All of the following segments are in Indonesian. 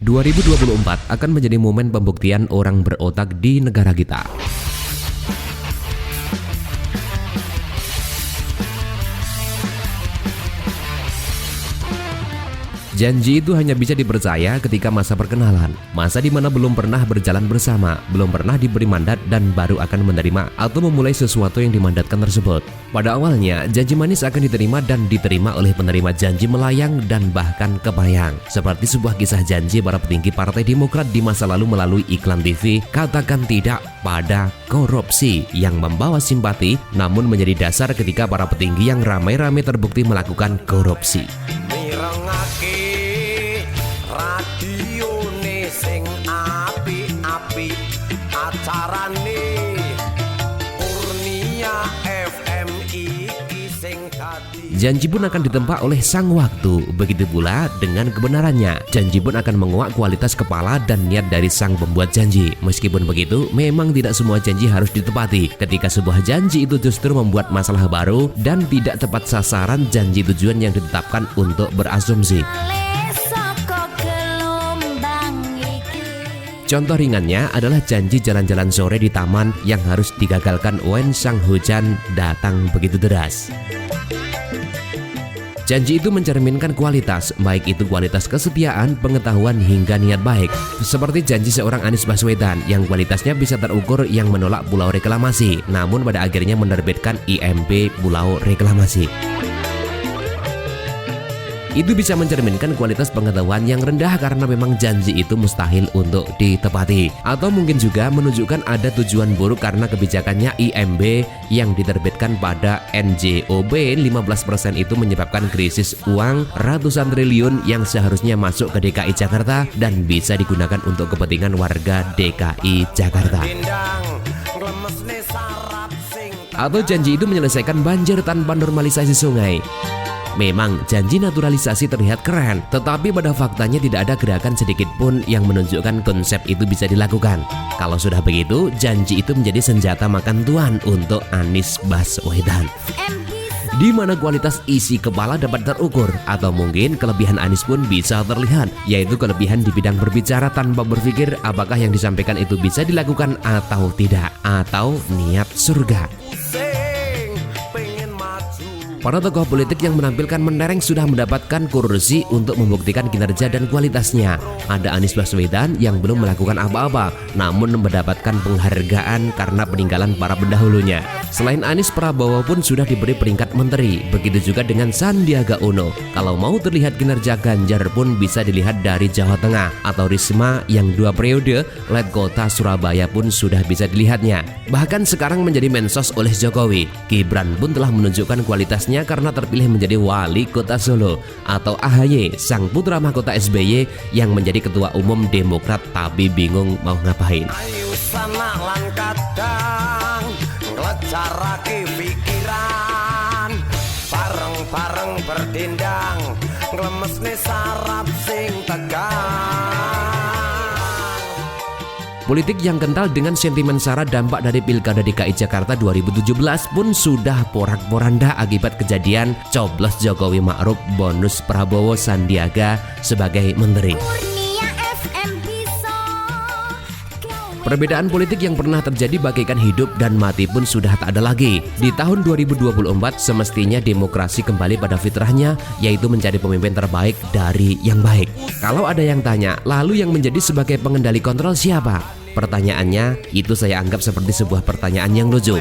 2024 akan menjadi momen pembuktian orang berotak di negara kita. Janji itu hanya bisa dipercaya ketika masa perkenalan, masa di mana belum pernah berjalan bersama, belum pernah diberi mandat dan baru akan menerima atau memulai sesuatu yang dimandatkan tersebut. Pada awalnya, janji manis akan diterima dan diterima oleh penerima janji melayang dan bahkan kebayang. Seperti sebuah kisah janji para petinggi Partai Demokrat di masa lalu melalui iklan TV, katakan tidak pada korupsi yang membawa simpati, namun menjadi dasar ketika para petinggi yang ramai-ramai terbukti melakukan korupsi. Radione sing api-api acarane Kurnia FM iki sing dadi. Janji pun akan ditempa oleh sang waktu, begitu pula dengan kebenarannya. Janji pun akan menguak kualitas kepala dan niat dari sang pembuat janji. Meskipun begitu, memang tidak semua janji harus ditepati. Ketika sebuah janji itu justru membuat masalah baru dan tidak tepat sasaran janji tujuan yang ditetapkan untuk berasumsi. Contoh ringannya adalah janji jalan-jalan sore di taman yang harus digagalkan when sang hujan datang begitu deras. Janji itu mencerminkan kualitas, baik itu kualitas kesetiaan, pengetahuan, hingga niat baik. Seperti janji seorang Anies Baswedan yang kualitasnya bisa terukur yang menolak pulau reklamasi, namun pada akhirnya menerbitkan IMB Pulau Reklamasi. Itu bisa mencerminkan kualitas pengetahuan yang rendah karena memang janji itu mustahil untuk ditepati. Atau mungkin juga menunjukkan ada tujuan buruk karena kebijakannya IMB yang diterbitkan pada NJOB 15% itu menyebabkan krisis uang ratusan triliun yang seharusnya masuk ke DKI Jakarta dan bisa digunakan untuk kepentingan warga DKI Jakarta. Atau janji itu menyelesaikan banjir tanpa normalisasi sungai. Memang janji naturalisasi terlihat keren, tetapi pada faktanya tidak ada gerakan sedikit pun yang menunjukkan konsep itu bisa dilakukan. Kalau sudah begitu, janji itu menjadi senjata makan tuan untuk Anies Baswedan, di mana kualitas isi kepala dapat terukur, atau mungkin kelebihan Anies pun bisa terlihat, yaitu kelebihan di bidang berbicara tanpa berpikir apakah yang disampaikan itu bisa dilakukan atau tidak, atau niat surga. Para tokoh politik yang menampilkan mentereng sudah mendapatkan kursi untuk membuktikan kinerja dan kualitasnya. Ada Anies Baswedan yang belum melakukan apa-apa, namun mendapatkan penghargaan karena peninggalan para pendahulunya. Selain Anies, Prabowo pun sudah diberi peringkat menteri. Begitu juga dengan Sandiaga Uno. Kalau mau terlihat kinerja Ganjar pun bisa dilihat dari Jawa Tengah, atau Risma yang 2 periode led kota Surabaya pun sudah bisa dilihatnya. Bahkan sekarang menjadi mensos oleh Jokowi. Gibran pun telah menunjukkan kualitasnya karena terpilih menjadi wali kota Solo, atau AHY, sang putra mahkota SBY yang menjadi ketua umum Demokrat tapi bingung mau ngapain. Ayo sana lan kadang nglecarake pikiran, bareng-bareng berdendang nglemesne saraf sing tegang. Politik yang kental dengan sentimen sara dampak dari Pilkada DKI Jakarta 2017 pun sudah porak-poranda akibat kejadian coblos Jokowi Ma'ruf bonus Prabowo Sandiaga sebagai menteri. Perbedaan politik yang pernah terjadi bagaikan hidup dan mati pun sudah tak ada lagi. Di tahun 2024 semestinya demokrasi kembali pada fitrahnya, yaitu mencari pemimpin terbaik dari yang baik. Kalau ada yang tanya, lalu yang menjadi sebagai pengendali kontrol siapa? Pertanyaannya itu saya anggap seperti sebuah pertanyaan yang lucu.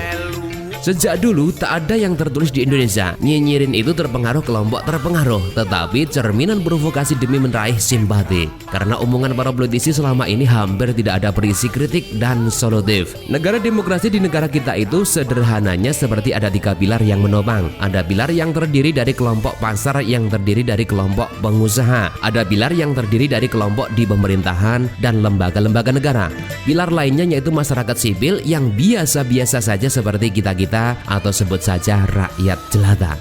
Sejak dulu tak ada yang tertulis di Indonesia, nyinyirin itu terpengaruh kelompok terpengaruh, tetapi cerminan provokasi demi meraih simpati. Karena omongan para politisi selama ini hampir tidak ada berisi kritik dan solutif. Negara demokrasi di negara kita itu sederhananya seperti ada 3 pilar yang menopang. Ada pilar yang terdiri dari kelompok pasar yang terdiri dari kelompok pengusaha. Ada pilar yang terdiri dari kelompok di pemerintahan dan lembaga-lembaga negara. Pilar lainnya yaitu masyarakat sipil yang biasa-biasa saja seperti kita-kita atau sebut saja rakyat jelata.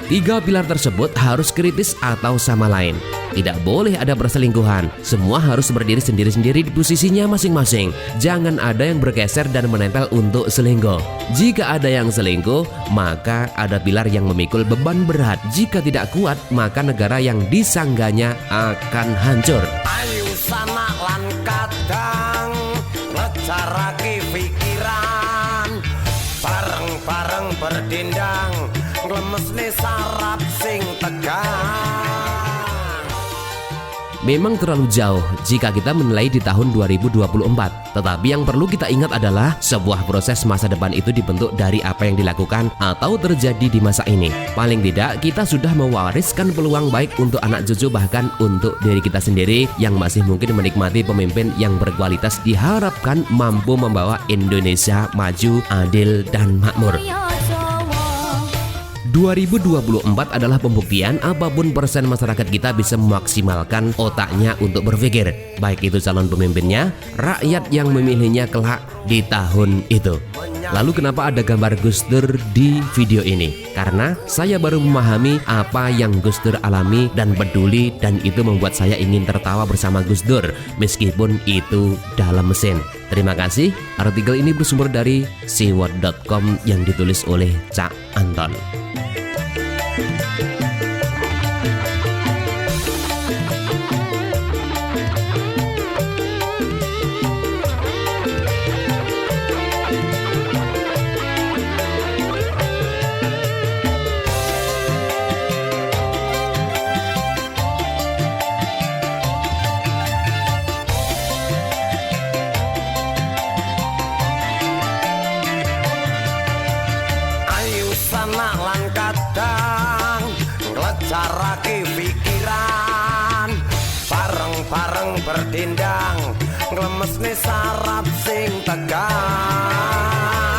Tiga pilar tersebut harus kritis atau sama lain. Tidak boleh ada perselingkuhan. Semua harus berdiri sendiri-sendiri di posisinya masing-masing. Jangan ada yang bergeser dan menempel untuk selingkuh. Jika ada yang selingkuh, maka ada pilar yang memikul beban berat. Jika tidak kuat, maka negara yang disangganya akan hancur. Ayu sana lan kadang ngecarake pikiran, bareng-bareng berdendang nglemesne sarap sing tegang. Memang terlalu jauh jika kita menilai di tahun 2024. Tetapi yang perlu kita ingat adalah sebuah proses masa depan itu dibentuk dari apa yang dilakukan atau terjadi di masa ini. Paling tidak kita sudah mewariskan peluang baik untuk anak cucu, bahkan untuk diri kita sendiri yang masih mungkin menikmati pemimpin yang berkualitas, diharapkan mampu membawa Indonesia maju, adil, dan makmur. 2024 adalah pembuktian apapun persen masyarakat kita bisa memaksimalkan otaknya untuk berpikir, baik itu calon pemimpinnya, rakyat yang memilihnya kelak di tahun itu. Lalu kenapa ada gambar Gus Dur di video ini? Karena saya baru memahami apa yang Gus Dur alami dan peduli, dan itu membuat saya ingin tertawa bersama Gus Dur meskipun itu dalam mesin. Terima kasih. Artikel ini bersumber dari siwot.com yang ditulis oleh Cak Anton. Sana lan kadang nglecarake pikiran, bareng-bareng berdendang nglemesne sarap sing tegang.